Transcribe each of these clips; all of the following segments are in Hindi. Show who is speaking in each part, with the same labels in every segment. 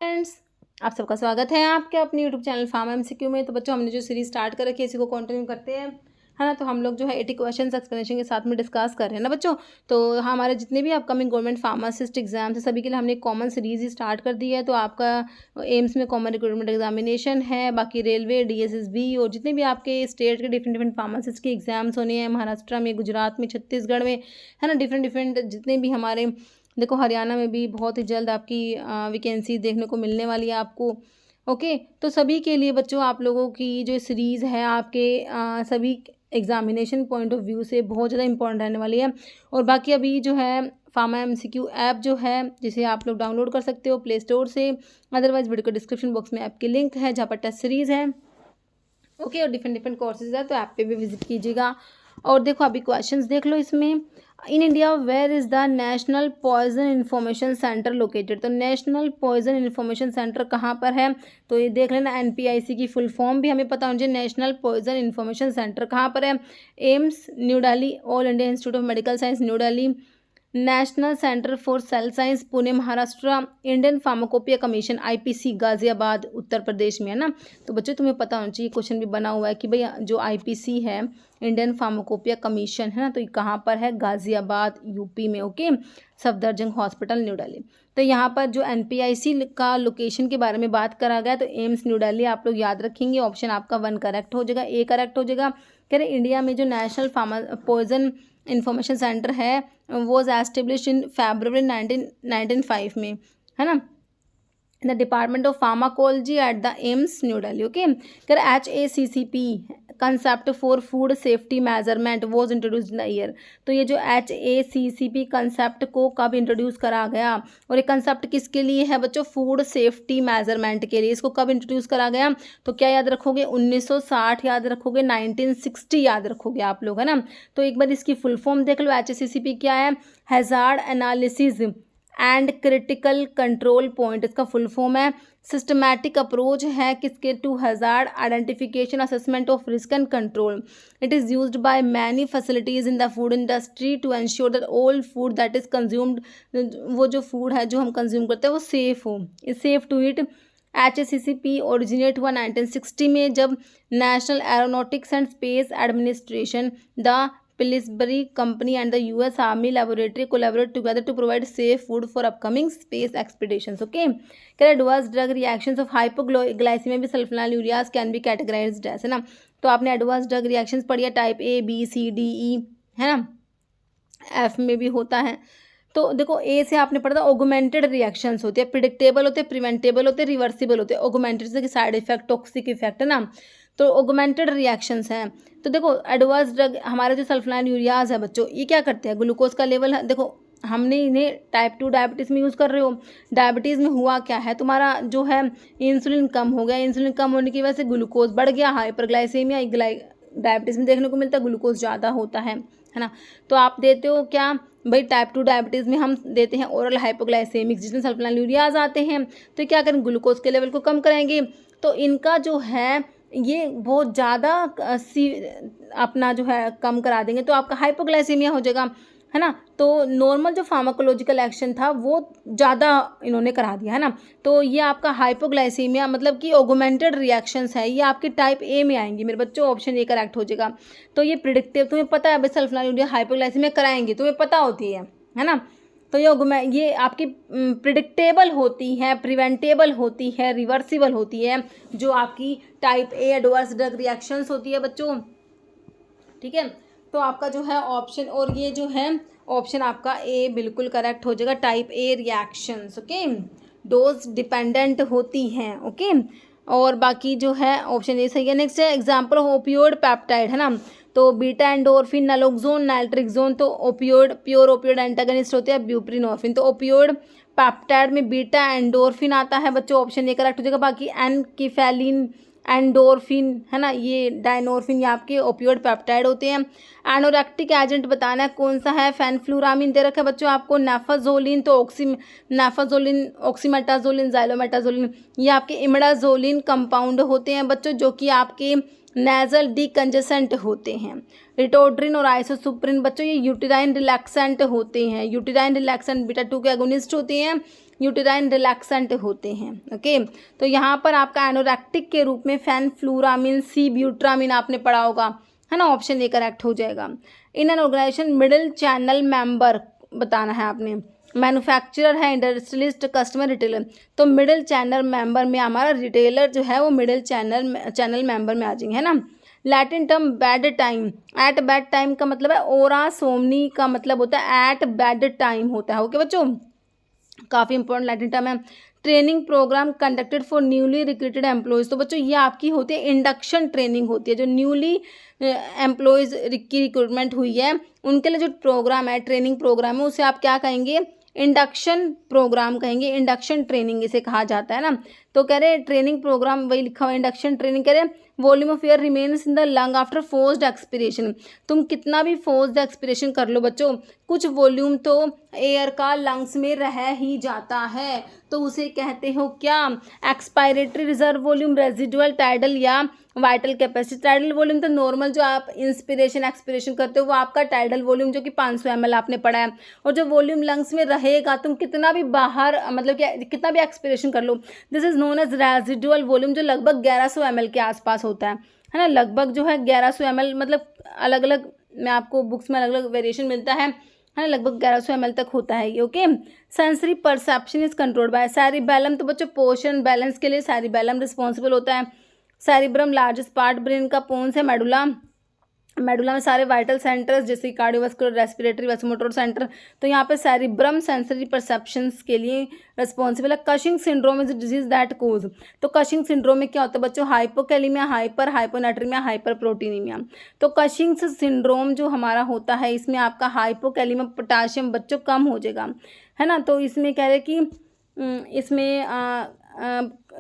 Speaker 1: फ्रेंड्स, आप सबका स्वागत है आपके अपने यूट्यूब चैनल फार्मा एमसीक्यू में। तो बच्चों, हमने जो सीरीज स्टार्ट कर रखी है इसी को कंटिन्यू करते हैं, है ना। तो हम लोग जो है 80 क्वेश्चन एक्सप्लेनेशन के साथ में डिस्कस कर रहे हैं ना बच्चों। तो हमारे जितने भी अपकमिंग गवर्नमेंट फार्मासिस्ट एग्जाम्स है सभी के लिए हमने एक कॉमन सीरीज ही स्टार्ट कर दी है। तो आपका एम्स में कॉमन रिक्रूटमेंट एग्जामिनेशन है, बाकी रेलवे, डीएसएसबी और जितने भी आपके स्टेट के डिफरेंट डिफरेंट फार्मासिस्ट के एग्जाम्स होने हैं, महाराष्ट्र में, गुजरात में, छत्तीसगढ़ में, है ना, डिफरेंट डिफरेंट जितने भी हमारे, देखो हरियाणा में भी बहुत ही जल्द आपकी वैकेंसी देखने को मिलने वाली है आपको। ओके, तो सभी के लिए बच्चों आप लोगों की जो सीरीज़ है आपके सभी एग्जामिनेशन पॉइंट ऑफ व्यू से बहुत ज़्यादा इंपॉर्टेंट रहने वाली है। और बाकी अभी जो है फार्मा एमसीक्यू ऐप जो है जिसे आप लोग डाउनलोड कर सकते हो प्ले स्टोर से, अदरवाइज वीडियो के डिस्क्रिप्शन बॉक्स में ऐप की लिंक है जहाँ पर टेस्ट सीरीज़ है। ओके, और डिफरेंट डिफरेंट कोर्सेज है, तो ऐप पे भी विजिट कीजिएगा। और देखो अभी क्वेश्चंस देख लो इसमें। In India where is the national poison information centre located. तो नेशनल पॉइजन इंफॉर्मेशन सेंटर कहाँ पर है, तो ये देख लेना। एनपीआईसी की फुल फॉर्म भी हमें पता होना चाहिए। नेशनल पॉइजन इंफॉर्मेशन सेंटर कहाँ पर है? AIIMS New Delhi, All India Institute of Medical Science New Delhi, national centre for cell science Pune Maharashtra, Indian pharmacopoeia commission IPC Ghaziabad Uttar Pradesh में, है ना। तो बच्चों तुम्हें पता होना चाहिए, क्वेश्चन भी बना हुआ है कि भाई जो आईपीसी है इंडियन फार्माकोपिया कमीशन, है ना, तो ये कहाँ पर है? गाजियाबाद यूपी में। Okay, Safdarjung hospital new Delhi. तो यहाँ पर जो एनपीआईसी का लोकेशन के बारे में बात करा गया, तो एम्स न्यू दिल्ली आप लोग याद रखेंगे। ऑप्शन आपका 1 करेक्ट हो जाएगा, ए करेक्ट हो जाएगा। कह रहे इंडिया में जो नेशनल पॉइजन इंफॉर्मेशन सेंटर है वॉज एस्टेब्लिश इन February 1995 में, है ना, the department of pharmacology at the AIIMS New Delhi. Okay, कर HACCP concept for food safety measurement was introduce in the year. तो ये जो HACCP कंसेप्ट को कब इंट्रोड्यूस करा गया, और ये कंसेप्ट किसके लिए है बच्चों? फूड सेफ्टी मेजरमेंट के लिए। इसको कब इंट्रोड्यूस करा गया? तो क्या याद रखोगे? 1960 याद रखोगे, 1960 याद रखोगे आप लोग, है ना। तो एक बार इसकी फुल फॉर्म देख लो। HACCP क्या है? Hazard analysis and critical control point, इसका फुल फॉर्म है। सिस्टमैटिक अप्रोच है किसके? To hazard identification, assessment of risk and control. It is used by many facilities in the food industry to ensure that all food that is consumed, वो जो फूड है जो हम कंज्यूम करते हैं वो सेफ हो, is safe to eat. HACCP originate हुआ 1960 में, जब national aeronautics and space administration, the Pillsbury Company and the US Army Laboratory collaborate together to provide safe food for upcoming space expeditions. Okay, adverse drug reactions of hypoglycemia with sulfonylureas can be categorized as, है ना। तो आपने एडवर्स ड्रग रिएक्शंस पढ़ी है, type A B C D E, है ना, F में भी होता है। तो देखो ए से आपने पढ़ा था ऑगमेंटेड रिएक्शंस होते हैं, प्रिडिक्टेबल होते हैं, प्रिवेंटेबल होते हैं, रिवर्सिबल होते हैं। ऑगमेंटेड से साइड इफेक्ट, टॉक्सिक इफेक्ट, है ना। तो ऑगमेंटेड रिएक्शंस हैं। तो देखो एडवर्स ड्रग हमारे जो सल्फोनाइलयूरियाज है बच्चों, ये क्या करते हैं? ग्लूकोज का लेवल है, देखो हमने इन्हें टाइप 2 डायबिटीज़ में यूज़ कर रहे हो। डायबिटीज़ में हुआ क्या है, तुम्हारा जो है इंसुलिन कम हो गया, इंसुलिन कम होने की वजह से ग्लूकोज बढ़ गया, हाइपरग्लाइसेमिया डायबिटीज़ में देखने को मिलता है, ग्लूकोज ज़्यादा होता है ना। तो आप देते हो क्या भाई? टाइप 2 डायबिटीज़ में हम देते हैं ओरल हाइपोग्लाइसेमिक, जिसमें सल्फोनाइलयूरियाज आते हैं। तो क्या करें? ग्लूकोज के लेवल को कम कराएंगे। तो इनका जो है ये बहुत ज़्यादा अपना जो है कम करा देंगे, तो आपका हाइपोग्लाइसेमिया हो जाएगा, है ना। तो नॉर्मल जो फार्माकोलॉजिकल एक्शन था वो ज़्यादा इन्होंने करा दिया, है ना। तो ये आपका हाइपोग्लाइसेमिया मतलब कि ऑगमेंटेड रिएक्शंस है, ये आपके टाइप ए में आएंगी मेरे बच्चों। ऑप्शन ए करेक्ट हो जाएगा। तो ये प्रिडिक्टिव, तुम्हें पता है भाई सल्फोनाइलयूरिया हाइपोग्लाइसेमिया कराएंगे, तुम्हें पता होती है ना। तो ये आपकी प्रिडिक्टेबल होती है, प्रिवेंटेबल होती है, रिवर्सिबल होती है, जो आपकी type A adverse drug reactions होती है बच्चों, ठीक है। तो आपका जो है ऑप्शन, और ये जो है ऑप्शन आपका ए बिल्कुल करेक्ट हो जाएगा, type A reactions. Okay, dose dependent होती हैं। ओके, और बाकी जो है ऑप्शन ए सही है। नेक्स्ट है एग्जाम्पल ऑफ ओपियोइड पेप्टाइड, है ना। तो बीटा एंडोर्फिन, नैलोक्सोन, नाइट्रिक्सोन। तो ओपियोइड, प्योर ओपियोइड एंटागनिस्ट होते हैं ब्यूप्रीनोर्फिन। तो ओपियोइड पेप्टाइड में बीटा एंडोर्फिन आता है बच्चों, ऑप्शन ए करेक्ट हो जाएगा। बाकी एनकिफेलिन, एंडोर्फिन, है ना, ये डायनोर्फिन, ये आपके ओपियोइड पेप्टाइड होते हैं। एनोरेक्टिक एजेंट बताना है कौन सा है? फेनफ्लुरामिन दे रखा है बच्चों आपको, नेफाजोलिन, तो नेफाजोलिन, ऑक्सीमेटाजोलिन, जाइलोमेटाजोलिन, ये आपके इमिडाजोलिन कंपाउंड होते हैं बच्चों, जो कि आपके नेजल डिकंजेसेंट होते हैं। रिटोड्रिन और आइसोसुप्रिन बच्चों ये यूटेराइन रिलैक्सेंट होते हैं। यूटेराइन रिलैक्सेंट बीटा 2 के एगोनिस्ट होते हैं। यूटेराइन रिलैक्सेंट होते हैं। ओके, तो यहाँ पर आपका एनोरेक्टिक के रूप में फेनफ्लूरामिन, सी ब्यूट्रामिन आपने पढ़ा होगा, है ना, ऑप्शन ए करेक्ट हो जाएगा। In an organisation middle channel member बताना है आपने, मैन्युफैक्चरर है, इंडस्ट्रियलिस्ट, कस्टमर, रिटेलर। तो मिडिल चैनल मेंबर में हमारा रिटेलर जो है वो मिडिल चैनल मेंबर में आ जाएंगे, है ना। Latin term bad time, at bad time का मतलब है ओरा सोमनी का मतलब होता है एट बैड टाइम होता है। ओके बच्चों, काफ़ी इंपॉर्टेंट लैटिन टर्म है। Training programme conducted for newly recruited employees, तो बच्चों ये आपकी होती है इंडक्शन ट्रेनिंग होती है, जो न्यूली एम्प्लॉयज़ की रिक्रूटमेंट हुई है उनके लिए जो प्रोग्राम है, ट्रेनिंग प्रोग्राम है, उसे आप क्या कहेंगे, इंडक्शन प्रोग्राम कहेंगे, इंडक्शन ट्रेनिंग इसे कहा जाता है ना। तो कह रहे ट्रेनिंग प्रोग्राम वही लिखा हुआ इंडक्शन ट्रेनिंग, कह रहे volume of air remains in the lung after forced expiration. तुम कितना भी फोर्स्ड एक्सपिरेशन कर लो बच्चों, कुछ वॉल्यूम तो एयर का लंग्स में रह ही जाता है, तो उसे कहते हो क्या, expiratory reserve volume, residual, tidal या वाइटल कैपेसिटी। टाइडल वॉल्यूम तो नॉर्मल जो आप इंस्पिरेशन एक्सपिरेशन करते हो वो आपका टाइडल वॉल्यूम जो कि 500 ml आपने पढ़ा है, और जो वॉल्यूम लंग्स में रहेगा तुम कितना भी बाहर मतलब कि कितना भी एक्सपिरेशन कर लो, this is known as residual volume, जो लगभग 1100 ml के आसपास होता है ना, लगभग जो है 1100 ml, मतलब अलग अलग में आपको बुक्स में अलग अलग वेरिएशन मिलता है ना, लगभग 1100 ml तक होता है ये। Okay, sensory perception is controlled by सैरिबैलम, तो बच्चों पोर्शन बैलेंस के लिए सैरिबैलम रिस्पॉन्सिबल होता है। सैरिब्रम लार्जेस्ट पार्ट ब्रेन का पोन्स है, मेडुला, मेडुला में सारे वाइटल सेंटर्स जैसे कार्डियोवास्कुलर, रेस्पिरेटरी, वैसोमोटर सेंटर, तो यहाँ पे सैरिब्रम सेंसरी परसेप्शंस के लिए रिस्पॉन्सिबल है। Cushing syndrome is disease that cause, तो कशिंग सिंड्रोम में क्या होता है बच्चों, हाइपोकैलिमिया, हाइपोनेट्रीमिया, हाइपरप्रोटीनीमिया। तो कशिंग सिंड्रोम जो हमारा होता है इसमें आपका हाइपोकैलिमिया, पोटाशियम बच्चों कम हो जाएगा, है ना। तो इसमें कह रहे कि इसमें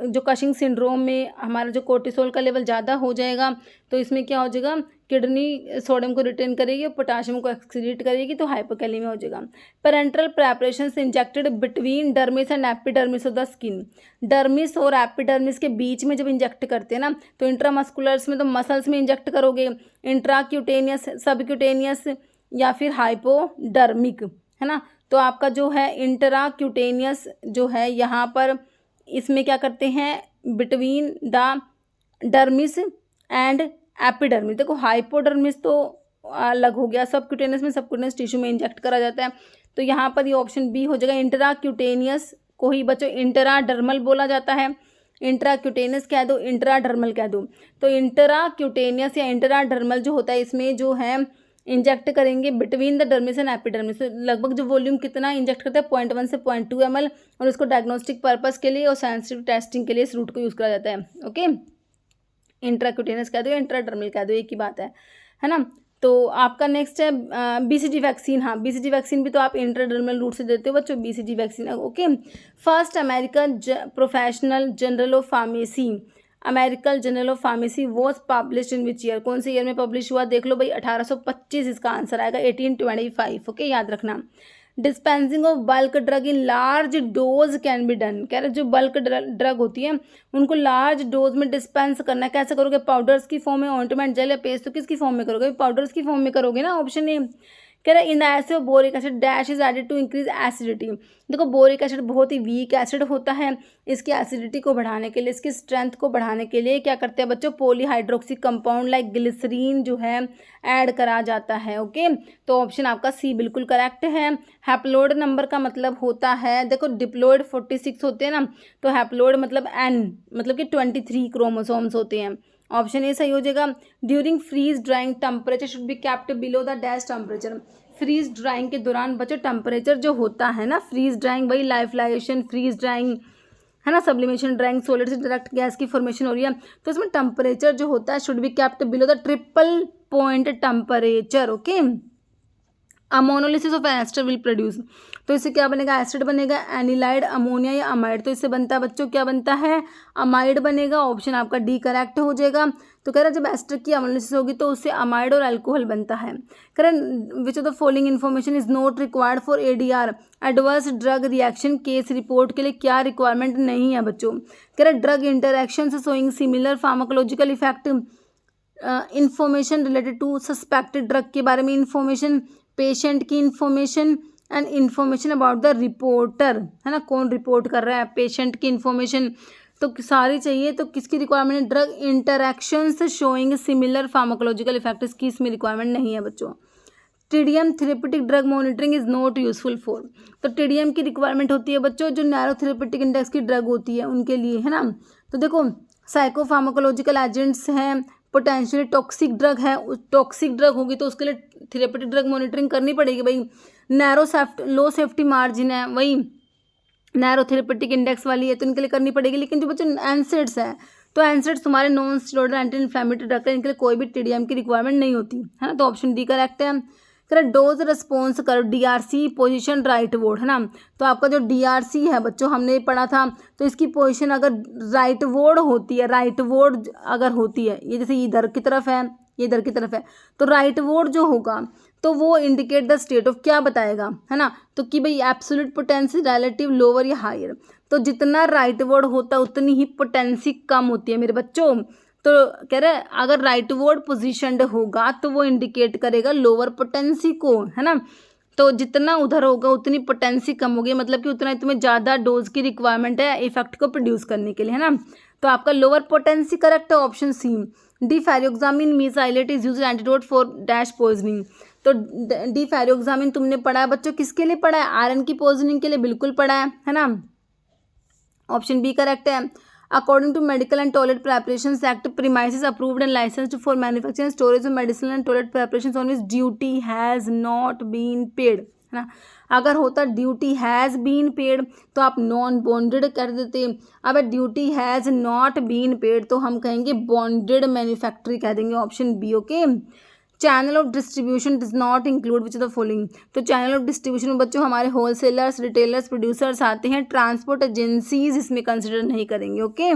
Speaker 1: जो कशिंग सिंड्रोम में हमारा जो कोर्टिसोल का लेवल ज़्यादा हो जाएगा, तो इसमें क्या हो जाएगा, किडनी सोडियम को रिटेन करेगी और पोटाशियम को एक्सक्रीट करेगी, तो हाइपोकैलेमिया हो जाएगा। Parental preparations injected between dermis and epidermis of the skin, dermis और एपिडर्मिस के बीच में जब इंजेक्ट करते हैं ना, तो इंट्रामस्कुलर्स में तो मसल्स में इंजेक्ट करोगे, इंट्राक्यूटेनियस, सबक्यूटेनियस या फिर हाइपोडर्मिक, है ना। तो आपका जो है इंट्राक्यूटेनियस जो है यहाँ पर इसमें क्या करते हैं, between the dermis and epidermis. देखो हाइपोडर्मिस तो अलग हो गया, सबक्यूटेनियस में सबक्यूटेनियस टिश्यू में इंजेक्ट करा जाता है, तो यहाँ पर ये ऑप्शन बी हो जाएगा। इंट्राक्यूटेनियस को ही बच्चों इंट्राडर्मल बोला जाता है, इंट्राक्यूटेनियस कह दो, इंट्राडर्मल कह दो। तो इंट्राक्यूटेनियस या इंट्राडर्मल जो होता है इसमें जो है इंजेक्ट करेंगे between the dermis and epidermis, लगभग जो वॉल्यूम कितना इंजेक्ट करते हैं 0.1 से 0.2 ml, और उसको डायग्नोस्टिक पर्पस के लिए और सेंसिटिव टेस्टिंग के लिए इस रूट को यूज़ करा जाता है। ओके, इंट्राक्यूटेनियस कह दो या इंट्राडर्मल कह दो, एक ही बात है ना। तो आपका नेक्स्ट है BCG वैक्सीन। हाँ, BCG वैक्सीन भी तो आप इंट्राडर्मल रूट से देते हो बच्चों, BCG vaccine. Okay, first American professional journal of pharmacy, American journal of pharmacy was published in which year, कौन से ईयर में पब्लिश हुआ, देख लो भाई 1825 इसका आंसर आएगा, 1825। ओके, याद रखना। Dispensing of bulk drug in large dose can be done, कह रहे जो बल्क ड्रग होती है उनको लार्ज डोज में डिस्पेंस करना है, कैसे करोगे, पाउडर्स की फॉर्म में, ऑइंटमेंट, जेल या पेस्ट, तो किसकी फॉर्म में करोगे, पाउडर्स की फॉर्म में करोगे ना, ऑप्शन ए। कह रहे in the acid of boric acid dash is added to increase acidity. देखो बोरिक एसिड बहुत ही वीक एसिड होता है, इसकी एसिडिटी को बढ़ाने के लिए, इसकी स्ट्रेंथ को बढ़ाने के लिए क्या करते हैं बच्चों, पॉलीहाइड्रोक्सी कंपाउंड लाइक ग्लिसरीन जो है ऐड करा जाता है। ओके, तो ऑप्शन आपका सी बिल्कुल करेक्ट है। हैप्लोइड नंबर का मतलब होता है, देखो डिप्लोइड 46 होते हैं ना, तो हैप्लोइड मतलब N मतलब कि 23 क्रोमोसोम्स होते हैं, ऑप्शन ए सही हो जाएगा। During freeze drying temperature should be kept below the dash temperature, freeze drying के दौरान बच्चों टेम्परेचर जो होता है ना, फ्रीज ड्राइंग वही लाइफलाइजेशन, फ्रीज ड्राइंग है ना, सब्लिमेशन ड्राइंग, सॉलिड से डायरेक्ट गैस की फॉर्मेशन हो रही है, तो इसमें टेम्परेचर जो होता है should be kept below the triple point temperature. Okay, ammonolysis of ester will produce, तो इससे क्या बनेगा, एसिड बनेगा, एनिलाइड, अमोनिया या अमाइड, तो इससे बनता है बच्चों क्या बनता है, अमाइड बनेगा, ऑप्शन आपका डी करेक्ट हो जाएगा। तो कह रहा है जब एस्टर की अमोनोलिसिस होगी तो उससे अमाइड और अल्कोहल बनता है। कह रहा है विच of the following information is not required for ADR, adverse drug reaction case report के लिए क्या रिक्वायरमेंट नहीं है बच्चों। कह रहा है ड्रग इंटरैक्शन से showing similar pharmacological effect, information related to suspected drug के बारे में इंफॉर्मेशन, पेशेंट की information, and information about the reporter, है ना, कौन रिपोर्ट कर रहा है, पेशेंट की इन्फॉर्मेशन तो सारी चाहिए। तो किसकी रिक्वायरमेंट है, drug interactions showing similar pharmacological effects की इसमें रिक्वायरमेंट नहीं है बच्चों। TDM therapeutic drug monitoring is not useful for, तो टीडीएम की रिक्वायरमेंट होती है बच्चों जो नैरो थेरेपेटिक इंडेक्स की ड्रग होती है उनके लिए, है ना। तो देखो साइकोफार्माकोलॉजिकल एजेंट्स हैं, पोटेंशियली टॉक्सिक ड्रग है, टॉक्सिक ड्रग होगी तो उसके लिए थेरेपेटिक ड्रग मॉनिटरिंग करनी पड़ेगी भाई। नैरो लो सेफ्टी मार्जिन है, वही नैरो थेरेपेटिक इंडेक्स वाली है तो इनके लिए करनी पड़ेगी। लेकिन जो बच्चों एनसेड्स है तो एनसेड्स तुम्हारे non steroidal anti inflammatory drug है, इनके लिए कोई भी टीडीएम की रिक्वायरमेंट नहीं होती, है ना। तो ऑप्शन डी करेक्ट है। करेक्ट, डोज रिस्पॉन्स कर डीआरसी पोजीशन राइट वोर्ड, है ना। तो आपका जो डीआरसी है बच्चों हमने पढ़ा था, तो इसकी पोजीशन अगर राइट वोर्ड होती है, राइट वोर्ड अगर होती है, ये जैसे इधर की तरफ है, ये इधर की तरफ है, तो राइट वोर्ड जो होगा तो वो इंडिकेट द स्टेट ऑफ क्या बताएगा, है ना। तो कि भाई एब्सोल्यूट पोटेंसी रिलेटिव लोअर या हायर, तो जितना राइट वर्ड होता है उतनी ही पोटेंसी कम होती है मेरे बच्चों। तो कह रहे अगर राइट वर्ड पोजीशनड होगा तो वो इंडिकेट करेगा लोअर पोटेंसी को, है ना। तो जितना उधर होगा उतनी पोटेंसी कम होगी, मतलब कि उतना तुम्हें ज़्यादा डोज की रिक्वायरमेंट है इफेक्ट को प्रोड्यूस करने के लिए, है ना। तो आपका लोअर पोटेंसी करेक्ट है, option C. Deferoxamine mesylate is used antidote for dash poisoning, तो डिफेरियोक्सामिन तुमने पढ़ा है बच्चों, किसके लिए पढ़ा है, आयरन की पॉइजनिंग के लिए बिल्कुल पढ़ा है ना। ऑप्शन बी करेक्ट है। According to medical and toilet preparations act, premises approved and licensed for manufacturing storage of medicine and toilet preparations on which duty has not been paid, है ना। अगर होता ड्यूटी हैज़ बीन पेड तो आप नॉन बॉन्डेड कर देते, अब duty has not been paid तो हम कहेंगे बॉन्डेड मैन्युफैक्चरिंग कह देंगे, option B. Okay, channel of distribution does not include which the following, तो चैनल ऑफ डिस्ट्रीब्यूशन में बच्चों हमारे होलसेलर्स, रिटेलर्स, प्रोड्यूसर्स आते हैं, ट्रांसपोर्ट एजेंसीज इसमें कंसिडर नहीं करेंगे। Okay,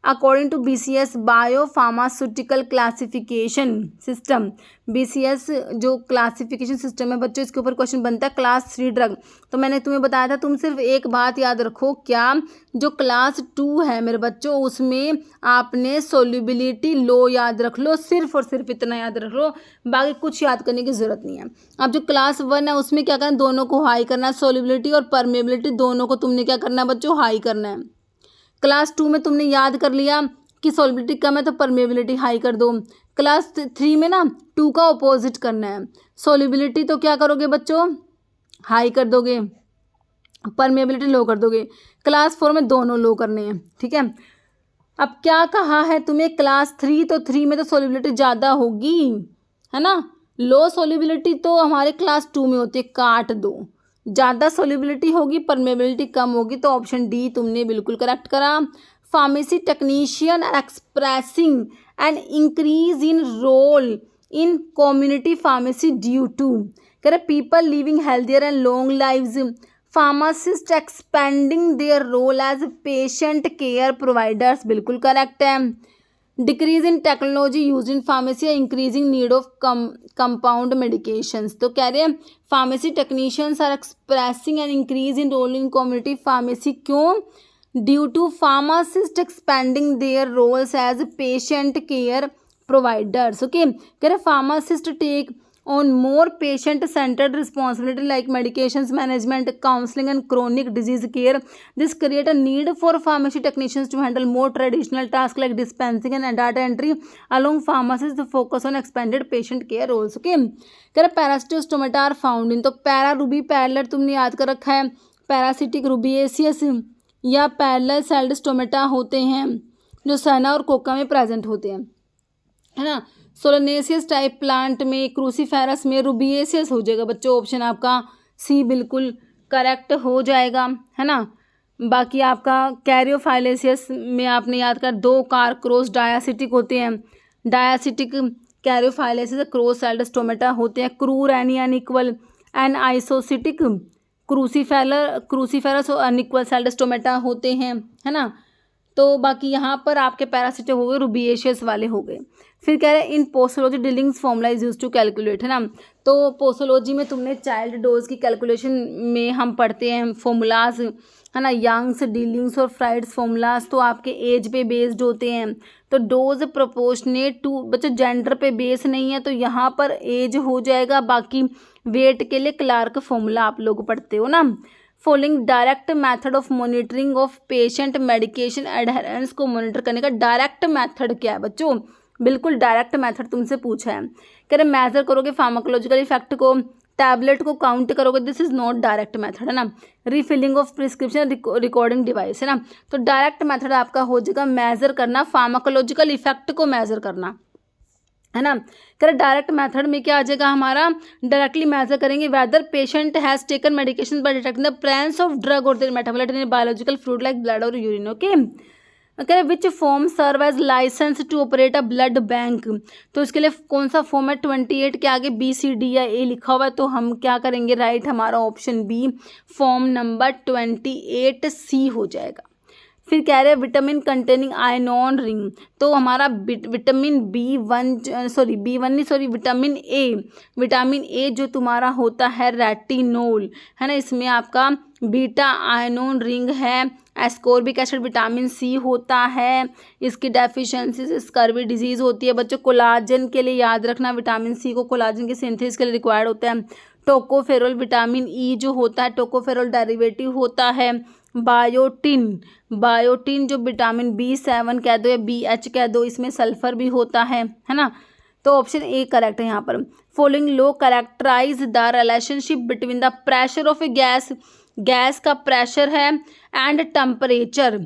Speaker 1: according to BCS biopharmaceutical classification system, BCS जो क्लासिफिकेशन सिस्टम है बच्चों इसके ऊपर क्वेश्चन बनता है क्लास 3 ड्रग। तो मैंने तुम्हें बताया था, तुम सिर्फ एक बात याद रखो, क्या जो क्लास 2 है मेरे बच्चों उसमें आपने सोल्यूबिलिटी लो याद रख लो, सिर्फ और सिर्फ इतना याद रख लो, बाकी कुछ याद करने की जरूरत नहीं है। अब जो क्लास 1 है उसमें क्या करना, दोनों को हाई करना है, सोल्यूबिलिटी और परमेबिलिटी दोनों को तुमने क्या करना है बच्चों, हाई करना है। क्लास 2 में तुमने याद कर लिया कि सोल्युबिलिटी कम है तो परमेबिलिटी हाई कर दो। क्लास 3 में ना 2 का ऑपोजिट करना है, सोल्युबिलिटी तो क्या करोगे बच्चों, हाई कर दोगे, परमेबिलिटी लो कर दोगे। क्लास 4 में दोनों लो करने हैं, ठीक है। अब क्या कहा है तुम्हें, क्लास 3, तो 3 में तो सोल्युबिलिटी ज़्यादा होगी, है ना। लो सोल्युबिलिटी तो हमारे क्लास 2 में होती है, काट दो, ज़्यादा सोल्युबिलिटी होगी, परमेबिलिटी कम होगी, तो ऑप्शन डी तुमने बिल्कुल करेक्ट करा। Pharmacy technician expressing an increase in role in community pharmacy due to, कह रहे people living healthier and long lives, pharmacist expanding their role as patient care providers, बिल्कुल करेक्ट है। Decrease in technology use in pharmacy, increasing need of compound medications, तो कह रहे हैं pharmacy technicians are expressing an increase in role in community pharmacy, क्यों, due to pharmacist expanding their roles as patient care providers. Okay, कह रहे pharmacist take on more patient-centered responsibility like medications management, counseling and chronic disease care. This create a need for pharmacy technicians to handle more traditional tasks like dispensing and data entry, along pharmacists to focus on expanded patient care roles. Okay, कह रहे parasitic stomata are found in, तो पैरा रूबी पैरलर तुमने याद कर रखा है, पैरासिटिक रूबिएसियस या पैरलर सेल्ड स्टोमेटा होते हैं जो सैना और कोका में प्रेजेंट होते हैं, है ना। सोलोनेसियस टाइप प्लांट में, क्रूसीफेरस में रूबिएसियस हो जाएगा बच्चों, ऑप्शन आपका सी बिल्कुल करेक्ट हो जाएगा, है ना। बाकी आपका कैरियोफाइलेसियस में आपने याद कर 2 कार क्रॉस डायासिटिक होते हैं, डायासिटिक कैरियोफाइलेसिस क्रॉस सेल्ड स्टोमेटा होते हैं, क्रूर एनी अनइक्वल एन आइसोसिटिक क्रूसीफेरस और अनइक्वल सेल्ड स्टोमेटा होते हैं, है ना। तो बाकी यहाँ पर आपके पैरासिटिक हो गए, रूबिएशियस वाले हो गए। फिर कह रहे हैं in posology Dilling's formula is use to calculate, है ना। तो पोस्टोलॉजी में तुमने चाइल्ड डोज की कैलकुलेशन में हम पढ़ते हैं फॉर्मूलाज, है ना, यंग्स, डीलिंग्स और फ्राइड्स फॉर्मूलाज तो आपके एज पे बेस्ड होते हैं। तो डोज प्रोपोर्शनेट टू, बच्चों जेंडर पे बेस नहीं है तो यहाँ पर एज हो जाएगा। बाकी वेट के लिए क्लार्क फॉर्मूला आप लोग पढ़ते हो ना। Following direct method of monitoring of patient medication adherence को मॉनिटर करने का डायरेक्ट मेथड क्या है बच्चों? बिल्कुल डायरेक्ट मेथड तुमसे पूछा है। कह रहे मेजर करोगे फार्माकोलॉजिकल इफेक्ट को, टैबलेट को काउंट करोगे, this is not direct method, है ना। Refilling of prescription, recording device, है ना। तो डायरेक्ट मेथड आपका हो जाएगा मेजर करना, फार्माकोलॉजिकल इफेक्ट को मेजर करना, है ना। करेक्ट। डायरेक्ट मेथड में क्या आ जाएगा हमारा, डायरेक्टली मेजर करेंगे whether patient has taken medication by detecting the presence of drug और their metabolite in biological fluid like blood और यूरिन। ओके, कह which form serve as licence to operate a blood bank, तो इसके लिए कौन सा फॉर्म है? 28 के आगे बी सी डी या ए लिखा हुआ है तो हम क्या करेंगे, राइट हमारा ऑप्शन बी, फॉर्म नंबर 28 सी हो जाएगा। फिर कह रहे हैं विटामिन कंटेनिंग आयनॉन रिंग, तो हमारा विटामिन विटामिन ए जो तुम्हारा होता है रेटिनोल, है ना, इसमें आपका बीटा आयनोन रिंग है। एस्कॉर्बिक एसिड विटामिन सी होता है, इसकी डेफिशिएंसी से स्कर्वी डिजीज होती है। बच्चों कोलाजन के लिए याद रखना, विटामिन सी को कोलाजन के सिंथेसिस के लिए रिक्वायर्ड होता है। टोकोफेरोल विटामिन ई जो होता है, टोकोफेरोल डेरिवेटिव होता है। बायोटिन जो विटामिन B7 कह दो या BH कह दो, इसमें सल्फर भी होता है ना। तो ऑप्शन ए करेक्ट है यहाँ पर। Following law characterise the relationship between the pressure of a gas, gas का प्रेशर है, एंड टेम्परेचर।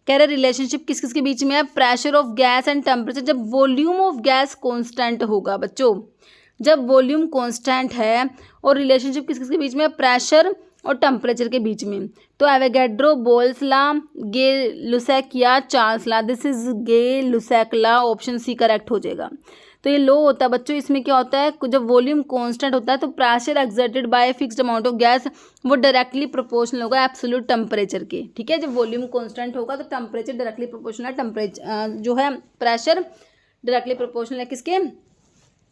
Speaker 1: कह रहे रिलेशनशिप किस किस के बीच में है, pressure of gas and temperature. जब वॉल्यूम ऑफ गैस कांस्टेंट होगा बच्चों, जब वॉल्यूम कांस्टेंट है और रिलेशनशिप किस किस के बीच में है, प्रेशर और टेम्परेचर के बीच में। तो एवोगैड्रो, बोल्स ला, गे लुसेक या Charles law, this is Gay Lussac law, option C correct हो जाएगा। तो ये लो होता है बच्चों, इसमें क्या होता है, जब वॉल्यूम कांस्टेंट होता है तो pressure exerted by fixed amount of gas वो डायरेक्टली प्रोपोर्शनल होगा एब्सोल्यूट टेम्परेचर के। ठीक है, जब वॉल्यूम कांस्टेंट होगा तो टेम्परेचर डायरेक्टली प्रोपोर्शनल है, टेम्परेचर जो है प्रेशर डायरेक्टली प्रोपोर्शनल है किसके,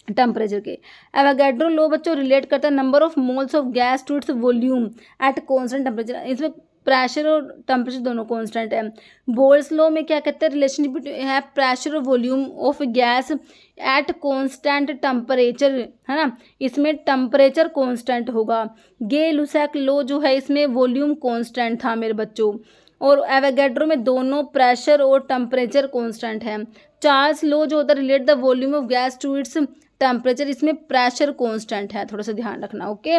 Speaker 1: टेम्परेचर के। एवोगैड्रो लो बच्चों रिलेट करता है number of moles of gas to its volume at constant temperature, इसमें प्रेशर और टेम्परेचर दोनों कांस्टेंट है। बोल्स लो में क्या कहते हैं, रिलेशनशिप है प्रेशर और volume of gas at constant temperature, है ना, इसमें टेम्परेचर कांस्टेंट होगा। गे लुसेक लो जो है इसमें वॉल्यूम कांस्टेंट था मेरे बच्चों, और एवोगैड्रो में दोनों प्रेशर और टेम्परेचर कांस्टेंट है। चार्ल्स लो जो होता है relate the volume of gas to its temperature, इसमें प्रेशर कांस्टेंट है, थोड़ा सा ध्यान रखना। Okay,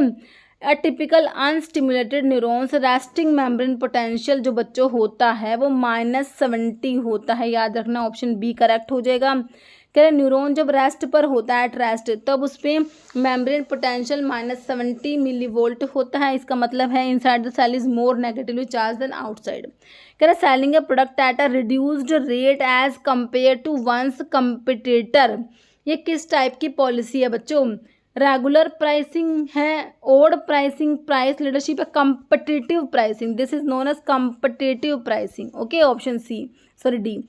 Speaker 1: atypical unstimulated neurons resting membrane potential जो बच्चों होता है वो -70 होता है, याद रखना, ऑप्शन बी करेक्ट हो जाएगा। कह रहे न्यूरॉन जब रेस्ट पर होता है, एट रेस्ट, तब उस पर मेम्ब्रेन पोटेंशियल -70 मिलीवोल्ट होता है। इसका मतलब है inside the cell is more negatively charge than outside. कह रहे selling a product at a reduced rate as compare to one's competitor, ये किस टाइप की पॉलिसी है बच्चों, रेगुलर प्राइसिंग है, ओड प्राइसिंग, प्राइस लीडरशिप है, competitive pricing, this is known as competitive pricing. Okay, option C, sorry D.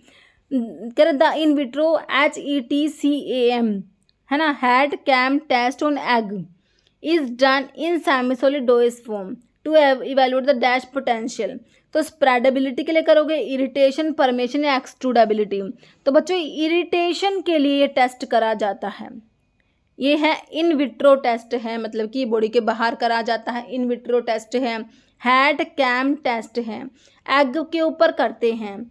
Speaker 1: कह रहे द इन विट्रो HETCAM, है ना, HET CAM test on egg is done in semi solid dose form to evaluate the dash potential. तो स्प्रेडेबिलिटी के लिए करोगे, इरिटेशन, परमेशन या एक्सट्रूडेबिलिटी। तो बच्चों इरिटेशन के लिए ये टेस्ट करा जाता है, ये है इन विट्रो टेस्ट है, मतलब कि बॉडी के बाहर करा जाता है, इन विट्रो टेस्ट है। हेड कैम टेस्ट है, एग के ऊपर करते हैं।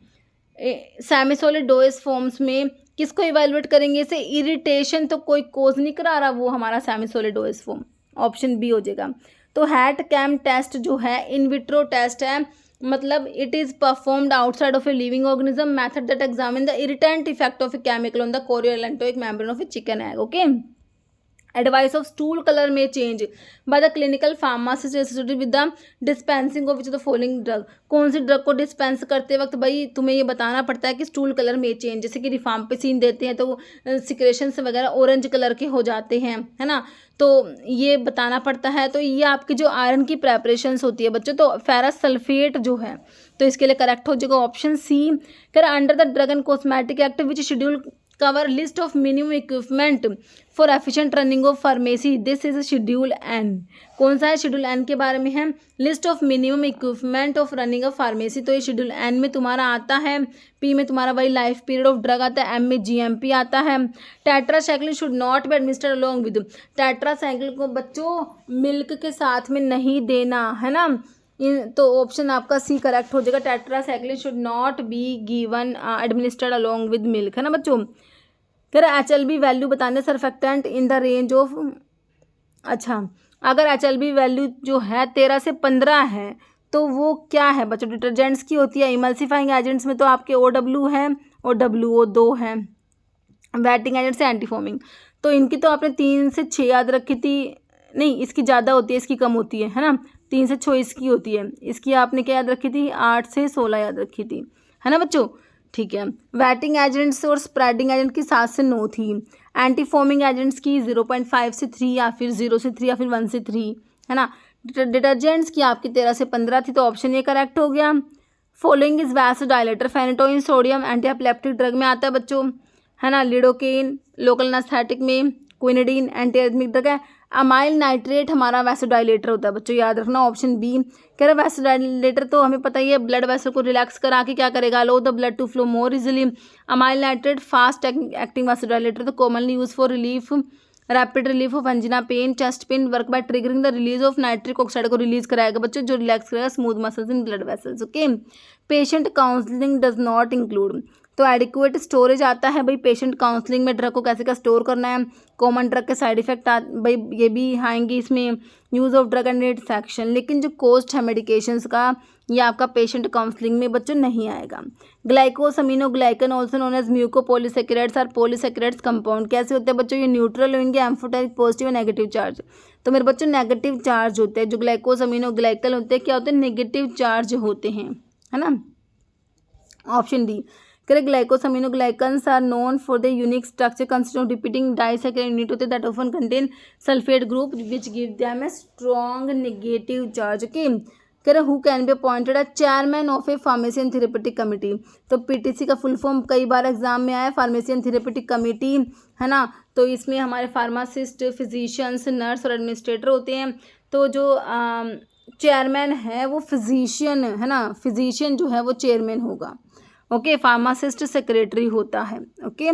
Speaker 1: सेमी सॉलिड डोज फॉर्म्स में किसको इवेलुएट करेंगे, इसे इरिटेशन, तो कोई कोज नहीं करा रहा, वो हमारा semi solid dose form, option B हो जाएगा। तो हेड कैम टेस्ट जो है इन विट्रो टेस्ट है, मतलब it is performed outside of a living organism, method that examine the irritant effect of a chemical on the chorioallantoic membrane of a chicken egg. Okay, advice of stool colour में change by the clinical pharmacist associated with the dispensing of which the following drug, कौन सी ड्रग को डिस्पेंस करते वक्त भाई तुम्हें ये बताना पड़ता है कि स्टूल कलर में चेंज, जैसे कि रिफाम्पिसिन देते हैं तो सिक्रेशंस वगैरह ऑरेंज कलर के हो जाते हैं, है ना, तो ये बताना पड़ता है। तो ये आपकी जो आयरन की प्रेपरेशंस होती है बच्चों, तो फेरस सल्फेट जो है, तो इसके लिए करेक्ट हो जाएगा ऑप्शन सी। कर under the drug and cosmetic act which schedule cover list of minimum equipment for efficient running of pharmacy, this is schedule N. कौन सा है? शेड्यूल एन के बारे में है। List of minimum equipment of running of pharmacy, तो ये शेड्यूल एन में तुम्हारा आता है। पी में तुम्हारा वही लाइफ पीरियड ऑफ ड्रग आता है। एम में जीएमपी आता है। Tetracycline should not be administered along with, tetracycline को बच्चों मिल्क के साथ में नहीं देना है ना। तो ऑप्शन आपका सी करेक्ट हो जाएगा। Tetracycline should not be given administered along with milk, है ना बच्चों। कह रहे HLB वैल्यू बताने surfactant in the range of, अच्छा अगर HLB वैल्यू जो है 13 से 15 है तो वो क्या है बच्चों? डिटर्जेंट्स की होती है। इमल्सिफाइंग एजेंट्स में तो आपके OW है और WO2 है। वेटिंग एजेंट से एंटीफॉर्मिंग, तो इनकी तो आपने 3 से 6 याद रखी थी, नहीं इसकी ज़्यादा होती है, इसकी कम होती है ना। 3 से 6 इसकी होती है, इसकी आपने क्या याद रखी थी? 8 से 16 याद रखी थी, है ना बच्चों। ठीक है। वेटिंग एजेंट्स और स्प्रेडिंग एजेंट की 7 से 9 थी। एंटीफॉर्मिंग एजेंट्स की 0.5 से 3 या फिर 0 से 3 या फिर 1 से 3, है ना। डिटर्जेंट्स की आपकी 13 से 15 थी, तो ऑप्शन ये करेक्ट हो गया। Following is vasodilator, phenytoin sodium anti epileptic drug में आता है बच्चों, है ना। लिडोकेन लोकल एनेस्थेटिक में, क्विनिडीन एंटी एरिथमिक ड्रग है। अमाइल नाइट्रेट हमारा वैसोडाइलेटर होता है बच्चों, याद रखना। ऑप्शन बी कह रहा है वैसोडाइलेटर तो हमें पता ही है, ब्लड वेसल को रिलैक्स करा के क्या करेगा? Allow the blood to flow more easily. Amyl nitrate fast acting vasodilator, तो commonly use for relief, rapid relief of angina pain, chest pain, work by triggering the release of nitric oxide को रिलीज कराएगा बच्चों, जो रिलैक्स करेगा smooth muscles in blood vessels. Okay. Patient counselling does not include, तो एडिक्वेट स्टोरेज आता है भाई पेशेंट काउंसलिंग में, ड्रग को कैसे का स्टोर करना है। कॉमन ड्रग के साइड इफेक्ट भाई ये भी आएंगे इसमें, use of drug and it's action, लेकिन जो कॉस्ट है मेडिकेशंस का ये आपका पेशेंट काउंसलिंग में बच्चों नहीं आएगा। Glycosaminoglycan also known as mucopolysaccharides are polysaccharides compound, कैसे होते हैं बच्चों? ये न्यूट्रल होंगे, एम्फोटेरिक पॉजिटिव नेगेटिव चार्ज, तो मेरे बच्चों नेगेटिव चार्ज होते हैं। जो ग्लाइकोसमिनोग्लाइकन होते हैं क्या होते हैं? नेगेटिव चार्ज होते हैं, है ना। Option D correct. Glycosaminoglycans are known for the unique structure consisting of repeating disaccharide unit होते that often contain sulphate group which give them a strong negative charge. Okay. कह रहे who can be appointed as chairman of a pharmacy and therapeutic committee, तो पीटीसी का फुल फॉर्म कई बार एग्जाम में आया, फार्मेसी एंड थेरेपेटिक कमेटी, है ना। तो इसमें हमारे फार्मासिस्ट, फिजिशियंस, नर्स और एडमिनिस्ट्रेटर होते हैं। तो जो चेयरमैन है वो फिजिशियन है ना, फिजिशियन जो है वो चेयरमैन होगा। ओके। फार्मासिस्ट सेक्रेटरी होता है। ओके।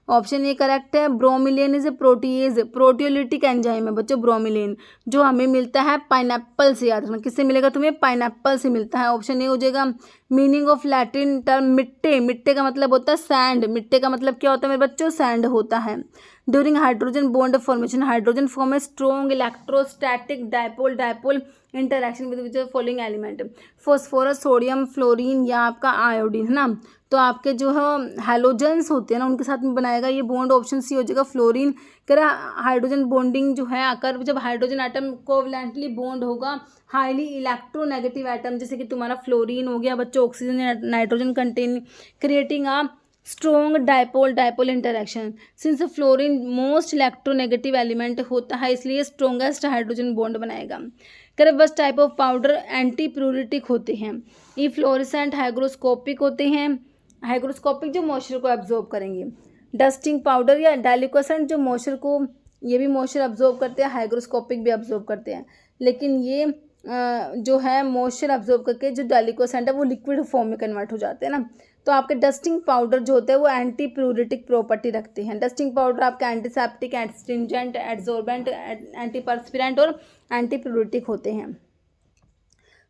Speaker 1: ऑप्शन ए करेक्ट है। Bromelain is a protease, proteolytic enzyme है बच्चों ब्रोमिलेन, जो हमें मिलता है पाइनएप्पल से, याद रखना। किससे मिलेगा तुम्हें? पाइनएप्पल से मिलता है। ऑप्शन ए हो जाएगा। मीनिंग ऑफ लैटिन टर्म मिट्टे, मिट्टे का मतलब होता है सैंड, मिट्टे का मतलब क्या होता है मेरे बच्चों? सैंड होता है। During hydrogen bond formation, hydrogen form a strong electrostatic dipole dipole interaction with following element, phosphorus, sodium, fluorine या आपका आयोडीन, है ना। तो आपके जो है हैलोजेंस होते हैं ना उनके साथ में बनाएगा ये बॉन्ड, ऑप्शन सी हो जाएगा फ्लोरीन। कह रहा हाइड्रोजन बॉन्डिंग जो है आकर जब हाइड्रोजन एटम कोवलेंटली बॉन्ड होगा हाईली इलेक्ट्रोनेगेटिव एटम, जैसे कि तुम्हारा फ्लोरीन हो गया बच्चों, oxygen nitrogen content, creating a strong dipole dipole interaction. Since fluorine most electronegative element होता है इसलिए स्ट्रॉन्गेस्ट हाइड्रोजन बॉन्ड बनाएगा। करेक्ट। बस type of powder anti pruritic होते हैं, ई फ्लोरेसेंट हाइग्रोस्कोपिक होते हैं, हाइग्रोस्कोपिक जो मॉइस्चर को एब्जॉर्ब करेंगे, डस्टिंग पाउडर या डाइल्यूकोसेंट जो मॉइस्चर को, ये भी मॉइस्चर एब्जॉर्ब करते हैं, हाइग्रोस्कोपिक भी एब्जॉर्ब करते हैं, लेकिन ये जो है मॉइस्चर एब्जॉर्ब करके जो डाइल्यूकोसेंट है वो लिक्विड फॉर्म में कन्वर्ट हो जाते हैं ना। तो आपके डस्टिंग पाउडर जो होते हैं वो एंटी प्यूरिटिक प्रॉपर्टी रखते हैं। डस्टिंग पाउडर आपका एंटीसेप्टिक, एस्ट्रिंजेंट, एड्सॉर्बेंट, एंटीपर्स्पिरेंट और एंटी प्यूरिटिक होते हैं।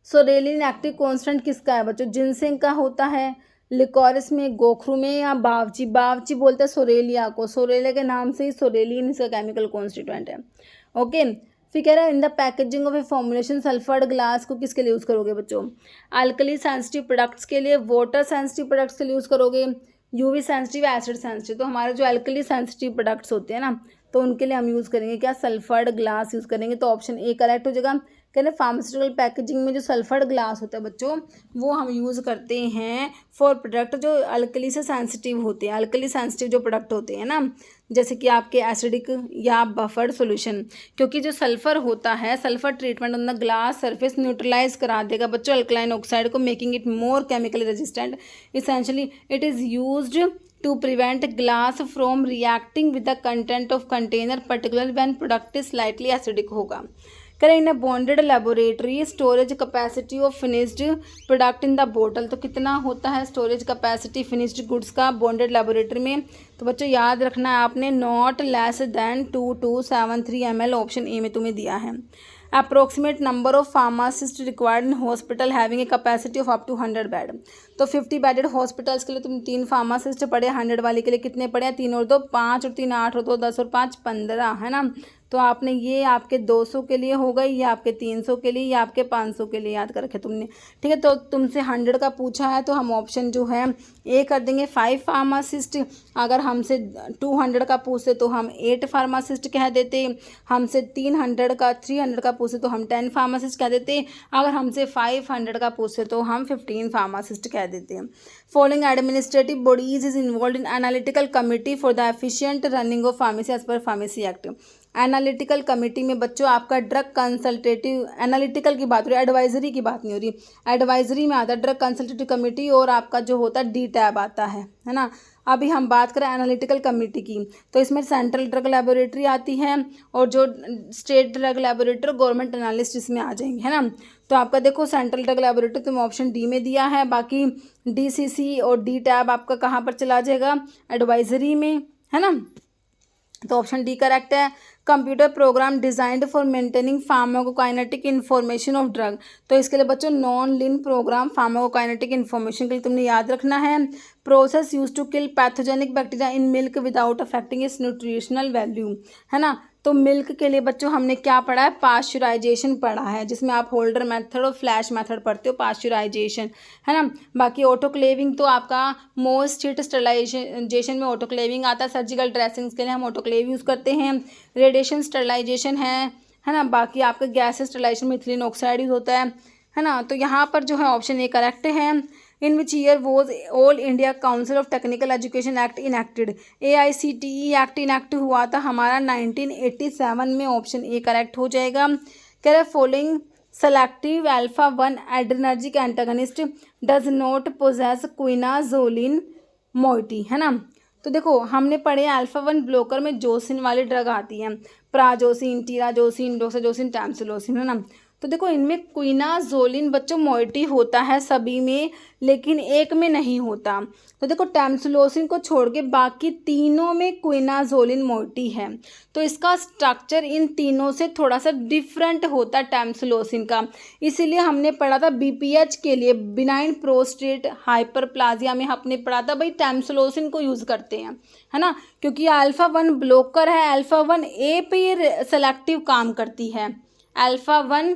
Speaker 1: सोरेलिन एक्टिव कॉन्स्टेंट किसका है बच्चों? जिनसेंग का होता है, लिकोरिस में, गोखरू में या बावची, बावची बोलते हैं सोरेलिया को, सोरेलिया के नाम से ही सोरेलिन इसका केमिकल कॉन्स्टिट्यूएंट है। ओके। फिर कह रहा है in the packaging of a formulation sulphured glass को किसके लिए यूज़ करोगे बच्चों? अल्कली सेंसिटिव प्रोडक्ट्स के लिए, वाटर सेंसिटिव प्रोडक्ट्स के लिए यूज़ करोगे, यूवी सेंसिटिव, एसिड सेंसिटिव। तो हमारे जो अल्कली सेंसिटिव प्रोडक्ट्स होते हैं ना तो उनके लिए हम यूज़ करेंगे क्या? सल्फर्ड ग्लास यूज़ करेंगे। तो ऑप्शन ए करेक्ट हो जाएगा। कहते हैं फार्मास्यूटिकल पैकेजिंग में जो सल्फर्ड ग्लास होता है बच्चों वो हम यूज़ करते हैं फॉर प्रोडक्ट जो अल्कली से सेंसिटिव होते हैं, अल्कली सेंसिटिव जो प्रोडक्ट होते हैं ना, जैसे कि आपके एसिडिक या बफर्ड सॉल्यूशन, क्योंकि जो सल्फर होता है sulphur treatment on the glass surface neutralise करा देगा बच्चों अल्कलाइन ऑक्साइड को, making it more chemically resistant. Essentially it is used to prevent glass from reacting with the content of container particular when product is slightly acidic होगा। करें in a bonded laboratory storage capacity of finished product in the बोतल। तो कितना होता है स्टोरेज कैपेसिटी फिनिश्ड गुड्स का बॉन्डेड लेबोरेटरी में? तो बच्चों याद रखना है आपने, not less than 2273 ml, option A में तुम्हें दिया है। Approximate number of pharmacist required in hospital having a capacity of up to 100 bed. तो 50 बेडेड हॉस्पिटल्स के लिए तुम 3 फार्मासिस्ट पढ़े, 100 वाले के लिए कितने पढ़े? 3 और 2 5 और 3 8 और 2 10 और 5 15, है ना। तो आपने ये आपके 200 के लिए हो गई, ये आपके 300 के लिए, ये आपके 500 के लिए याद कर रखे तुमने, ठीक है। तो तुमसे 100 का पूछा है तो हम ऑप्शन जो है ए कर देंगे 5 फार्मासिस्ट। अगर हमसे 200 का पूछते तो हम 8 फार्मासिस्ट कह देते, हमसे 300 का पूछते तो हम 10 फार्मासिस्ट कह देते, अगर हमसे 500 का पूछते तो हम 15 फार्मासिस्ट कह देते हैं। Following administrative bodies is involve in analytical committee for the efficient running of pharmacy as per pharmacy act. Analytical committee में बच्चों आपका ड्रग कंसल्टेटिव, एनालिटिकल की बात हो रही है, एडवाइजरी की बात नहीं हो रही। एडवाइजरी में आता है ड्रग कंसल्टेटिव कमेटी और आपका जो होता है डी टैब आता है ना। अभी हम बात करें एनालिटिकल कमेटी की, तो इसमें सेंट्रल ड्रग लेबोरेटरी आती है और जो state drug laboratory government analyst इसमें आ जाएंगे, है ना। तो आपका देखो सेंट्रल ड्रग लेबोरेटरी तुम्हें ऑप्शन डी में दिया है, बाकी डीसीसी और डी टैब आपका कहाँ पर चला जाएगा? एडवाइजरी में, है ना। तो ऑप्शन डी करेक्ट है। Computer program designed for maintaining pharmacokinetic information of drug. तो इसके लिए बच्चों NONLIN program pharmacokinetic information के लिए तुमने याद रखना है। Process use to kill pathogenic bacteria in milk without affecting its nutritional value, है ना। तो मिल्क के लिए बच्चों हमने क्या पढ़ा है? पाश्चराइजेशन पढ़ा है, जिसमें आप होल्डर मेथड और फ्लैश मेथड पढ़ते हो, पाश्चराइजेशन, है ना। बाकी ऑटोक्लेविंग तो आपका मोस्ट हीट स्टरलाइजेशन में ऑटोक्लेविंग आता है। सर्जिकल ड्रेसिंग्स के लिए हम ऑटोक्लेव यूज़ करते हैं। रेडिएशन स्टरलाइजेशन है ना। बाकी आपका गैस स्टरलाइजेशन में इथिलीन ऑक्साइड यूज होता है ना। तो यहाँ पर जो है ऑप्शन ए करेक्ट है। In which year was All India Council of Technical Education Act enacted? AICTE act enact हुआ था हमारा 1987 में, ऑप्शन ए करेक्ट हो जाएगा। कह रहे following selective alpha 1 adrenergic antagonist does not possess quinazoline moiety, है ना। तो देखो हमने पढ़े अल्फा 1 ब्लॉकर में जोसिन वाली ड्रग आती है, प्राजोसिन, टीराजोसिन, डोक्साजोसिन, टैमसिलोसिन, है ना। तो देखो इनमें क्विनाजोलिन बच्चों मोइटी होता है सभी में, लेकिन एक में नहीं होता। तो देखो टैमसिलोसिन को छोड़ के बाकी तीनों में क्विनाजोलिन मोइटी है। तो इसका स्ट्रक्चर इन तीनों से थोड़ा सा डिफरेंट होता है टैमसिलोसिन का। इसीलिए हमने पढ़ा था BPH के लिए, बिनाइन प्रोस्टेट हाइपरप्लाजिया में हमने पढ़ा था भाई टैमसिलोसिन को यूज़ करते हैं, है ना, क्योंकि अल्फा 1 ब्लॉकर है, अल्फा 1A पे ये सेलेक्टिव काम करती है। अल्फा 1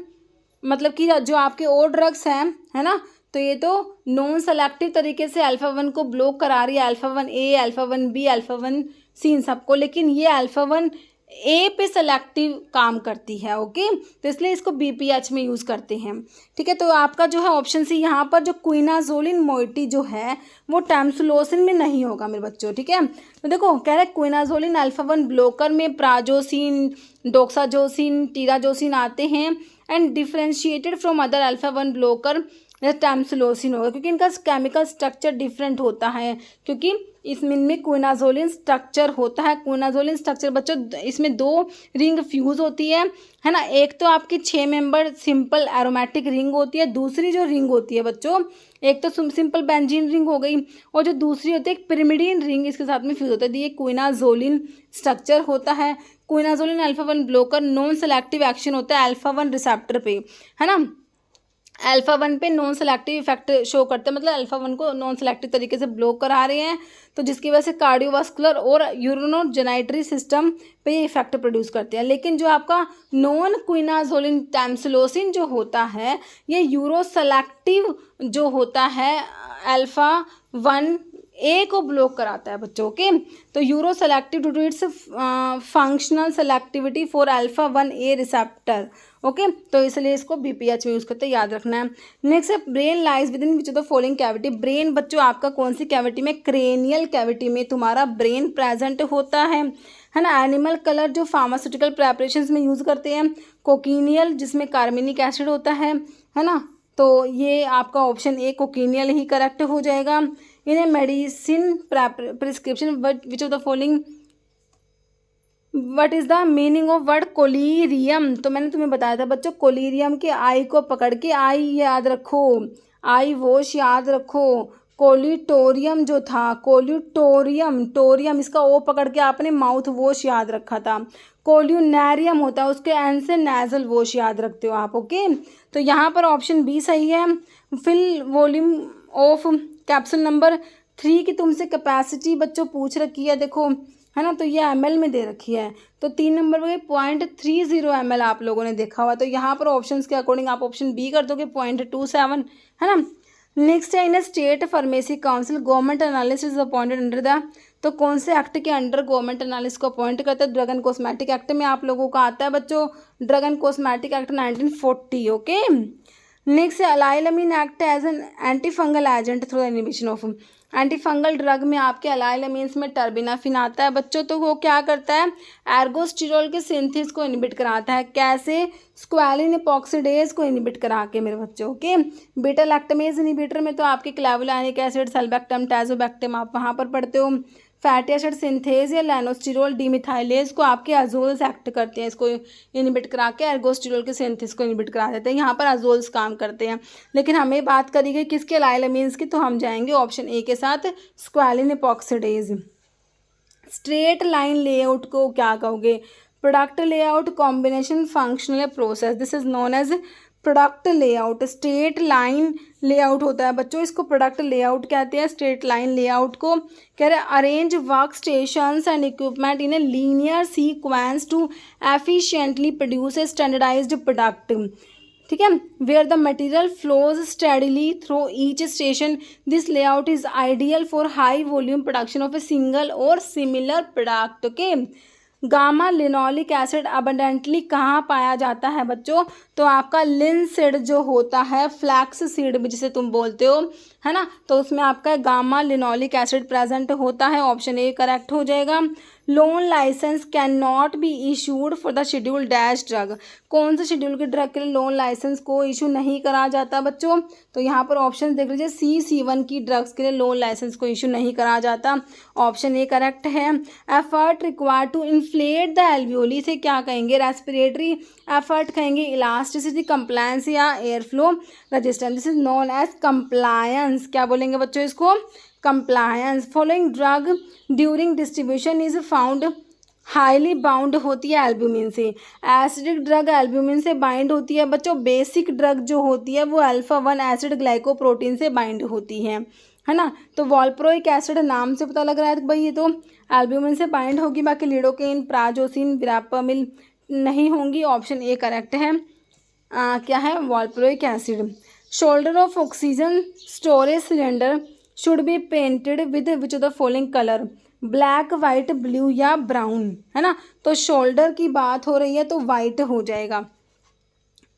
Speaker 1: मतलब कि जो आपके और ड्रग्स हैं, है ना, तो ये तो नॉन सेलेक्टिव तरीके से अल्फा 1 को ब्लॉक करा रही है, alpha 1A, alpha 1B, alpha 1C इन सबको, लेकिन ये अल्फा 1A पे सेलेक्टिव काम करती है। ओके, तो इसलिए इसको BPH में यूज़ करते हैं, ठीक है। तो आपका जो है ऑप्शन सी यहाँ पर जो क्विनाजोलिन मोइटी जो है वो टैमसिलोसिन में नहीं होगा मेरे बच्चों, ठीक है। तो देखो कह रहे क्विनाजोलिन अल्फा 1 ब्लॉकर में प्राजोसिन, डोक्साजोसिन, टीराजोसिन आते हैं and differentiated from other alpha 1 blocker tamsulosin होगा, क्योंकि इनका केमिकल स्ट्रक्चर डिफरेंट होता है, क्योंकि इसमें क्विनाजोलिन स्ट्रक्चर होता है। क्विनाजोलिन स्ट्रक्चर बच्चों इसमें 2 रिंग फ्यूज़ होती है ना। एक तो आपकी 6 मेंबर सिंपल एरोमेटिक रिंग होती है, दूसरी जो रिंग होती है बच्चों, एक तो सिंपल बेंजीन रिंग हो गई और जो दूसरी होती है एक पिरिमिडीन रिंग इसके साथ में फ्यूज़ होता है। ये क्विनाजोलिन स्ट्रक्चर होता है। Quinazoline alpha 1 blocker non selective action होता है अल्फा 1 रिसेप्टर पे, है ना। अल्फा 1 पे नॉन सेलेक्टिव इफेक्ट शो करते हैं, मतलब अल्फा 1 को नॉन सेलेक्टिव तरीके से ब्लॉक करा रहे हैं, तो जिसकी वजह से कार्डियोवास्कुलर और यूरिनोजेनिटरी सिस्टम पे ये इफेक्ट प्रोड्यूस करते हैं। लेकिन जो आपका नॉन क्विनाजोलिन टैमसिलोसिन जो होता है ये यूरो सेलेक्टिव जो होता है अल्फा 1A को ब्लॉक कराता है बच्चों। ओके, तो uroselective due to its functional selectivity for alpha 1A receptor. Okay, तो इसलिए इसको BPH में यूज़ करते हैं, याद रखना है। नेक्स्ट है brain lies with in which of the following cavity. Brain बच्चों आपका कौन सी कैविटी में? क्रेनियल कैविटी में तुम्हारा ब्रेन प्रेजेंट होता है ना। एनिमल कलर जो फार्मास्यूटिकल प्रेपरेशंस में यूज़ करते हैं, कोकिनियल जिसमें कार्बनिक एसिड होता है ना। तो ये आपका ऑप्शन ए कोकिनियल ही करेक्ट हो जाएगा। In a medicine prescription which of the following what is the meaning of word collyrium. तो मैंने तुम्हें बताया था बच्चों, कोलीरियम के आई को पकड़ के, आई याद रखो, आई वॉश याद रखो। कोलिटोरियम जो था, कोलिटोरियम, टोरियम इसका ओ पकड़ के आपने माउथ वॉश याद रखा था। कोल्यूनेरियम होता है, उसके एंड से नेजल वॉश याद रखते हो आप। ओके, तो यहाँ पर ऑप्शन बी सही है। Fill volume of capsule number 3 की तुमसे कैपेसिटी बच्चों पूछ रखी है, देखो है ना, तो ये ml में दे रखी है, तो 3 नंबर पर 0.30 ml आप लोगों ने देखा हुआ, तो यहाँ पर ऑप्शंस के अकॉर्डिंग आप ऑप्शन बी कर दोगे 0.27, है ना। नेक्स्ट है, इन state pharmacy council government analyst is appointed under the, तो कौन से एक्ट के अंडर गवर्नमेंट एनालिस्ट को अपॉइंट करता है? ड्रग एंड कॉस्मेटिक एक्ट में आप लोगों का आता है बच्चों, drug and cosmetic act 1940। Okay, next है, allylamine act as an anti fungal agent through the inhibition of, anti fungal drug में आपके अलाइलमीन्स में टर्बिनाफिन आता है बच्चों, तो वो क्या करता है? एर्गोस्टिरोल के सिंथेसिस को इनहिबिट कराता है। कैसे? स्क्वालिन एपॉक्सीडेज को इनहिबिट करा के मेरे बच्चों। ओके, बीटा लैक्टमेज इनहिबिटर में तो आपके क्लेवुलानिक एसिड, सल्बैक्टम, टैजोबैक्टम आप वहाँ पर पढ़ते हो। फैटी एसिड सिंथेज या लैनोस्टिरोल डीमिथाइलेज को आपके अजोल्स एक्ट करते हैं, इसको इनहिबिट करा के एर्गोस्टिरोल के सिंथेसिस को इनहिबिट करा देते हैं। यहाँ पर अजोल्स काम करते हैं, लेकिन हमें बात करी गई किसके? अलाइलमीन्स की, तो हम जाएंगे ऑप्शन ए के साथ, squalene epoxidase. Straight line layout को क्या कहोगे? Product layout combination functional process, this is known as product layout. Straight line layout होता है बच्चों, इसको प्रोडक्ट लेआउट कहते हैं। स्ट्रेट लाइन लेआउट को कह रहे हैं arrange work stations and equipment in a linear sequence to efficiently produce a standardised product, ठीक है, where the material flows steadily through each station. This layout is ideal for high volume production of a single और similar product. Okay, gamma linoleic acid abundantly कहाँ पाया जाता है बच्चों? तो आपका लिनसीड जो होता है, फ्लैक्स सीड भी जिसे तुम बोलते हो, है ना, तो उसमें आपका गामा लिनोलिक एसिड प्रेजेंट होता है। ऑप्शन ए करेक्ट हो जाएगा। Loan licence cannot be issued for the schedule dash drug, कौन से शेड्यूल के ड्रग के लिए लोन लाइसेंस को इशू नहीं करा जाता बच्चों? तो यहाँ पर ऑप्शन देख लीजिए, C1 की ड्रग्स के लिए लोन लाइसेंस को इशू नहीं करा जाता। ऑप्शन ए करेक्ट है। Effort required to inflate the alveoli से क्या कहेंगे? रेस्पिरेटरी एफर्ट कहेंगे, इलास्टिसिटी, कंप्लायंस या air flow resistance, this is known as compliance. क्या बोलेंगे बच्चों इसको? Compliance. Following drug during distribution is found highly bound होती है एल्ब्यूमिन से। एसिडिक ड्रग एल्ब्यूमिन से बाइंड होती है बच्चों। बेसिक ड्रग जो होती है वो अल्फा-1 एसिड ग्लाइकोप्रोटीन से बाइंड होती है ना। तो वॉल्प्रोइक एसिड नाम से पता लग रहा है कि भाई ये तो एल्ब्यूमिन से बाइंड होगी, बाकी लिडोकेन, प्राजोसिन, विरापामिल नहीं होंगी। ऑप्शन ए करेक्ट है। क्या है? Valproic acid. Shoulder of oxygen storage cylinder should be painted with which of the following colour? Black, white, blue या ब्राउन, है ना। तो शोल्डर की बात हो रही है तो वाइट हो जाएगा।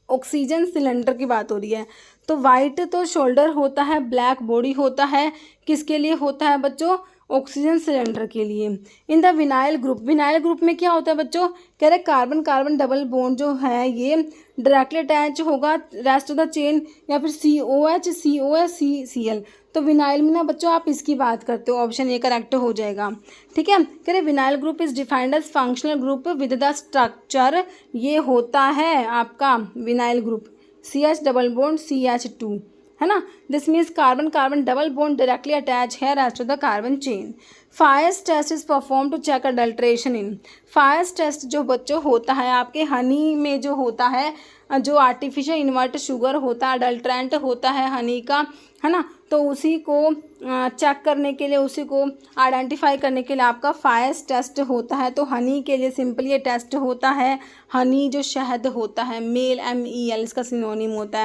Speaker 1: ऑक्सीजन सिलेंडर की बात हो रही है तो वाइट तो शोल्डर होता है, ब्लैक बॉडी होता है, किसके लिए होता है बच्चों? ऑक्सीजन सिलेंडर के लिए। In the vinyl group, vinyl group में क्या होता है बच्चों? कह रहे कार्बन कार्बन डबल बॉन्ड जो है ये डायरेक्टली अटैच होगा रेस्ट ऑफ द चेन, या फिर COH COH तो विनाइल में ना बच्चों आप इसकी बात करते हो। ऑप्शन ए करेक्ट हो जाएगा, ठीक है। कह रहे vinyl group is defined as functional group with the structure, ये होता है आपका vinyl group CH double bond CH2, है ना। This means carbon carbon double bond directly attach है rest of the carbon chain. Fiehe's test is perform to check adulteration in. Fiehe's test जो बच्चों होता है आपके हनी में जो होता है, जो आर्टिफिशियल इन्वर्ट शुगर होता है, अडल्ट्रेंट होता है हनी का, है ना, तो उसी को चेक करने के लिए, उसी को आइडेंटिफाई करने के लिए आपका फायर्स टेस्ट होता है। तो हनी के लिए सिंपल ये टेस्ट होता है। हनी जो शहद होता है, मेल MEL इसका सिनोनिम होता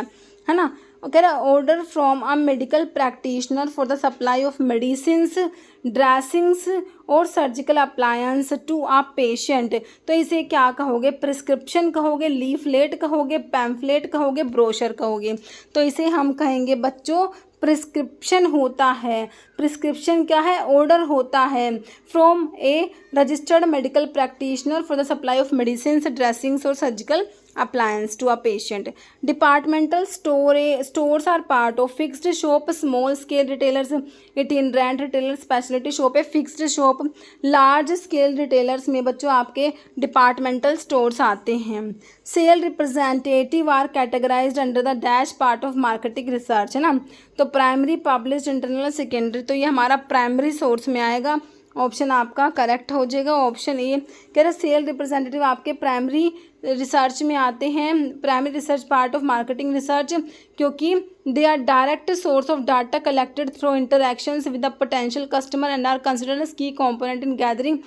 Speaker 1: है ना। कह रहा order from a medical practitioner for the supply of medicines, dressings और surgical appliance to a patient, तो इसे क्या कहोगे? प्रिस्क्रिप्शन कहोगे, लीफलेट कहोगे, पैम्फलेट कहोगे, ब्रोशर कहोगे? तो इसे हम कहेंगे बच्चों प्रिस्क्रिप्शन होता है। प्रिस्क्रिप्शन क्या है? ऑर्डर होता है from A registered medical practitioner for the supply of medicines, dressings और surgical appliance to a patient. Departmental stores are part of fixed shop, small scale retailers, itinerant retailers, specialty shop है fixed shop. Large scale retailers में बच्चों आपके departmental stores आते हैं. Sale representative are categorized under the dash part of marketing research है ना. तो प्राइमरी, पब्लिश्ड, इंटरनल, सेकेंडरी, तो ये हमारा प्राइमरी सोर्स में आएगा. ऑप्शन आपका करेक्ट हो जाएगा. ऑप्शन ए कह रहा सेल रिप्रेजेंटेटिव आपके प्राइमरी रिसर्च में आते हैं, primary research part of marketing research, क्योंकि they are direct source of data collected through interactions with the potential customer and are considered as key component in gathering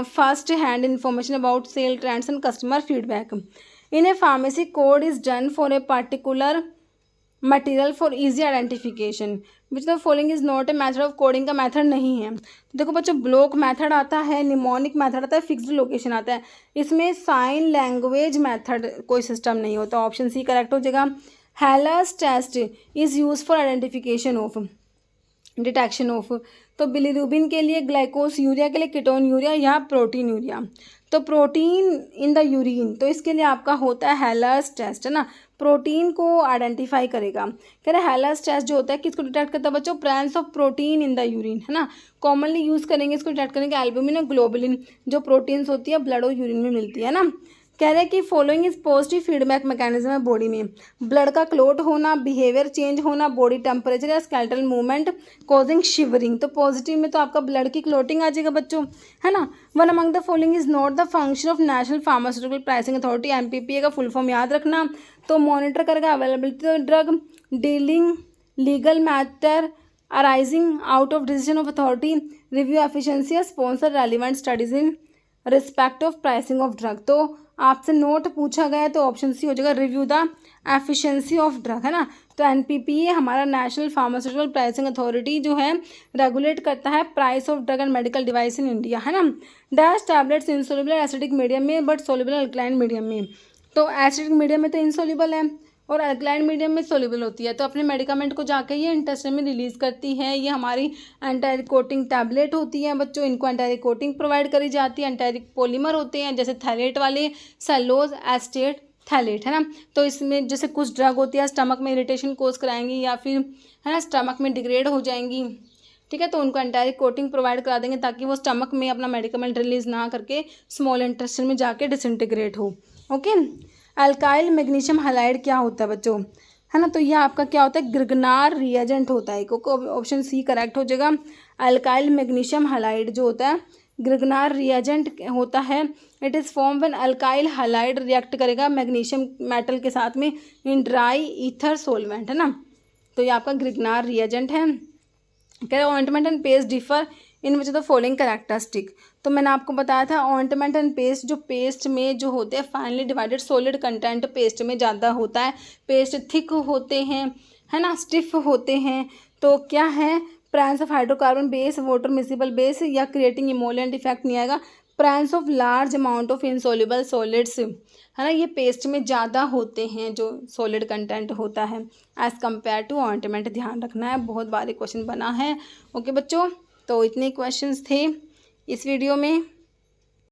Speaker 1: first hand information about sale trends and customer feedback. In a pharmacy code is done for a particular material for easy identification. Which the following is not a method of coding का मैथड नहीं है. तो देखो बच्चों ब्लॉक मैथड आता है, निमोनिक मैथड आता है, फिक्स्ड लोकेशन आता है. इसमें साइन लैंग्वेज मैथड कोई सिस्टम नहीं होता. ऑप्शन सी करेक्ट हो जाएगा. Heller's test is use for identification of detection of. तो बिलीरुबिन के लिए, ग्लाइकोस यूरिया के लिए कीटोन यूरिया या प्रोटीन यूरिया. तो प्रोटीन इन द यूरिन, तो इसके लिए आपका होता है हेलर्स टेस्ट है ना, प्रोटीन को आइडेंटिफाई करेगा. कह रहे हेलर्स टेस्ट जो होता है किसको डिटेक्ट करता है बच्चों, presence of protein in the urine है ना. कॉमनली यूज़ करेंगे इसको डिटेक्ट करेंगे एल्बुमिन और ग्लोबुलिन, जो प्रोटीन्स होती है ब्लड और यूरिन में मिलती है ना. कह रहे हैं कि following is positive feedback mechanism है बॉडी में. ब्लड का क्लोट होना, बिहेवियर चेंज होना, बॉडी टेम्परेचर या स्केलेटल मूवमेंट कॉजिंग शिवरिंग. तो पॉजिटिव में तो आपका ब्लड की क्लोटिंग आ जाएगा बच्चों है ना. One among the following is not the function of National Pharmaceutical Pricing Authority. MPPA का फुल फॉर्म याद रखना. तो मॉनिटर करेगा availability of drug, dealing legal matter arising out of decision of authority, review efficiency, sponsor relevant studies in respect of pricing of drug. तो आपसे नोट पूछा गया है तो ऑप्शन सी हो जाएगा, review the efficiency of drug है ना. तो एनपीपीए हमारा नेशनल फार्मास्यूटिकल प्राइसिंग अथॉरिटी जो है रेगुलेट करता है price of drug and medical device in India है ना. डैश टैबलेट्स इंसोल्युबल एसिडिक मीडियम में बट सोल्युबल अल्कलाइन मीडियम में. तो एसिडिक मीडियम में तो इंसोल्युबल है और अल्कलाइन मीडियम में सोल्युबल होती है. तो अपने मेडिकामेंट को जाके ये इंटेस्टाइन में रिलीज़ करती है. ये हमारी एंटायरिक कोटिंग टैबलेट होती है बच्चों. इनको एंटायरिक कोटिंग प्रोवाइड करी जाती है. एंटायरिक पॉलीमर होते हैं जैसे थैलेट वाले, सेलोज, एस्टेट, थैलेट है ना. तो इसमें जैसे कुछ ड्रग होती है स्टमक में इरिटेशन कोज कराएंगी या फिर है ना स्टमक में डिग्रेड हो जाएंगी, ठीक है. तो उनको एंटायरिक कोटिंग प्रोवाइड करा देंगे ताकि वो स्टमक में अपना मेडिकामेंट रिलीज़ ना करके स्मॉल इंटेस्टाइन में जाके डिसइंटीग्रेट हो. ओके. अल्काइल मैग्नीशियम हाइलाइड क्या होता है बच्चों है ना. तो यह आपका क्या होता है, ग्रिगनार रिएजेंट होता है. ऑप्शन सी करेक्ट हो जाएगा. अल्काइल मैग्नीशियम हाइलाइड जो होता है ग्रिगनार रिएजेंट होता है. It is form when alkyl halide react करेगा मैग्नीशियम मेटल के साथ में इन ड्राई ईथर सोलवेंट है ना. तो ये आपका ग्रिगनार रिएजेंट है. कह रहे ointment and paste differ in which the following characteristic. तो मैंने आपको बताया था ऑइंटमेंट एंड पेस्ट, जो पेस्ट में जो होते हैं finally divided solid content paste में ज़्यादा होता है. पेस्ट थिक होते हैं है ना, स्टिफ होते हैं. तो क्या है, presence of hydrocarbon base, water miscible base या क्रिएटिंग इमोलिएंट इफेक्ट नहीं आएगा. Presence of large amount of insoluble solids है ना, ये पेस्ट में ज़्यादा होते हैं जो सॉलिड कंटेंट होता है एज़ कम्पेयर टू ऑइंटमेंट. ध्यान रखना है, बहुत बारी क्वेश्चन बना है. ओके बच्चों, तो इतने क्वेश्चंस थे इस वीडियो में.